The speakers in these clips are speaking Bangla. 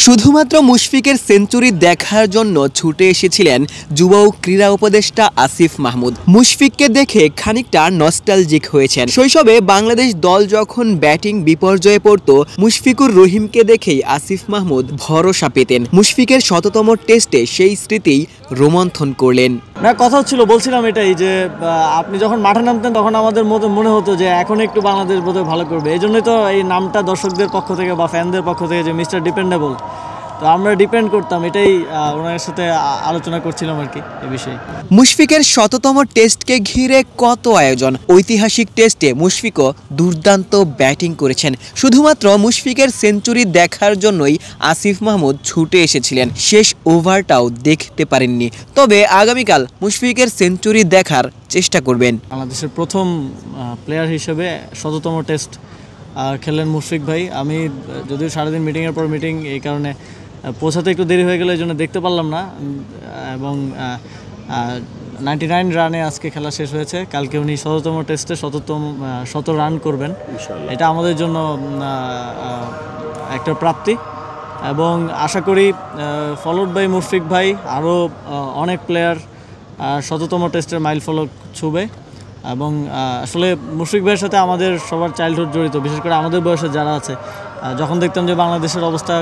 শুধুমাত্র মুশফিকের সেঞ্চুরি দেখার জন্য ছুটে এসেছিলেন যুব ও ক্রীড়া উপদেষ্টা আসিফ মাহমুদ। মুশফিককে দেখে খানিকটা নস্টালজিক হয়েছেন। শৈশবে বাংলাদেশ দল যখন ব্যাটিং বিপর্যয়ে পড়ত, মুশফিকুর রহিমকে দেখেই আসিফ মাহমুদ ভরসা পেতেন। মুশফিকের শততম টেস্টে সেই স্মৃতিই রোমন্থন করলেন। কথা হচ্ছিল, বলছিলাম এটাই যে আপনি যখন মাঠে নামতেন তখন আমাদের মনে হতো যে এখন একটু বাংলাদেশ বোধহয় ভালো করবে। এই জন্যই তো এই নামটা দর্শকদের পক্ষ থেকে বা ফ্যানদের পক্ষ থেকে যে মিস্টার ডিপেন্ডেবল, তো আমরা ডিপেন্ড করতাম, এটাই ওনার সাথে আলোচনা করছিলাম আর কি এই বিষয়ে। মুশফিকের শততম টেস্টকে ঘিরে কত আয়োজন। ঐতিহাসিক টেস্টে মুশফিকও দুর্দান্ত ব্যাটিং করেছেন। শুধুমাত্র মুশফিকের সেঞ্চুরি দেখার জন্যই আসিফ মাহমুদ ছুটে এসেছিলেন। শেষ ওভারটাও দেখতে পারেননি, তবে আগামীকাল মুশফিকের সেঞ্চুরি দেখার চেষ্টা করবেন। বাংলাদেশের প্রথম প্লেয়ার হিসেবে শততম টেস্ট খেললেন মুশফিক ভাই। আমি যদিও সারাদিন মিটিংয়ের পর মিটিং, এই কারণে পৌঁছাতে একটু দেরি হয়ে গেলে এই জন্য দেখতে পারলাম না, এবং 99 রানে আজকে খেলা শেষ হয়েছে। কালকে উনি শততম টেস্টে শত রান করবেন, এটা আমাদের জন্য একটা প্রাপ্তি, এবং আশা করি ফলোড বাই মুশফিক ভাই আরও অনেক প্লেয়ার শততম টেস্টের মাইল ফলক ছুবে। এবং আসলে মুশফিক ভাইয়ের সাথে আমাদের সবার চাইল্ডহুড জড়িত, বিশেষ করে আমাদের বয়সে যারা আছে। যখন দেখতাম যে বাংলাদেশের অবস্থা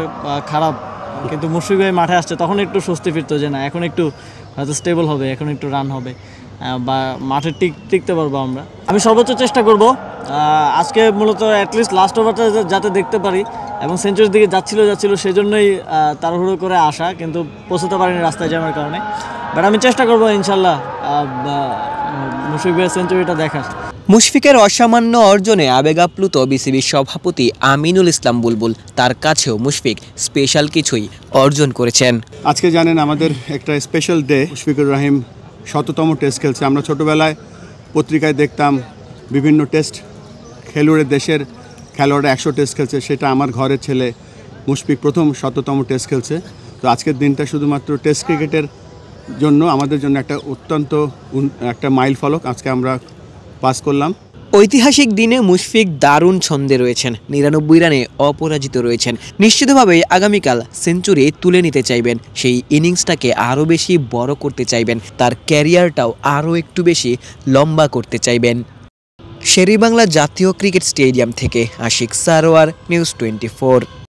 খারাপ, কিন্তু মুশফিক ভাই মাঠে আসছে, তখন একটু স্বস্তি ফিরতো যে না, এখন একটু হয়তো স্টেবল হবে, এখন একটু রান হবে, বা মাঠে টিকতে পারবো আমরা। আমি সর্বোচ্চ চেষ্টা করব আজকে, মূলত অ্যাটলিস্ট লাস্ট ওভারটা যাতে দেখতে পারি, এবং সেঞ্চুরির দিকে যাচ্ছিল সেজন্যই তাড়াহুড়ো করে আসা, কিন্তু পৌঁছতে পারিনি রাস্তায় জ্যামের কারণে। বাট আমি চেষ্টা করবো ইনশাল্লাহ মুশফিক ভাইয়ের সেঞ্চুরিটা দেখার। মুশফিকের অসামান্য অর্জনে আবেগাপ্লুত বিসিবির সভাপতি আমিনুল ইসলাম বুলবুল। তার কাছেও মুশফিক স্পেশাল কিছুই অর্জন করেছেন। আজকে জানেন আমাদের একটা স্পেশাল ডে, মুশফিকুর রহিম শততম টেস্ট খেলছে। আমরা ছোটোবেলায় পত্রিকায় দেখতাম বিভিন্ন টেস্ট খেলুড়ে, দেশের খেলোয়াড়রা 100 টেস্ট খেলছে, সেটা আমার ঘরের ছেলে মুশফিক প্রথম শততম টেস্ট খেলছে। তো আজকের দিনটা শুধুমাত্র টেস্ট ক্রিকেটের জন্য আমাদের জন্য একটা অত্যন্ত একটা মাইল ফলক আজকে আমরা পাস করলাম। ঐতিহাসিক দিনে মুশফিক দারুণ ছন্দে রয়েছেন। 99 রানে অপরাজিত রয়েছেন। নিশ্চিতভাবেই আগামীকাল সেঞ্চুরি তুলে নিতে চাইবেন। সেই ইনিংসটাকে আরও বেশি বড় করতে চাইবেন, তার ক্যারিয়ারটাও আরও একটু বেশি লম্বা করতে চাইবেন। শেরেবাংলা জাতীয় ক্রিকেট স্টেডিয়াম থেকে আশিক সারোয়ার, নিউজ 24।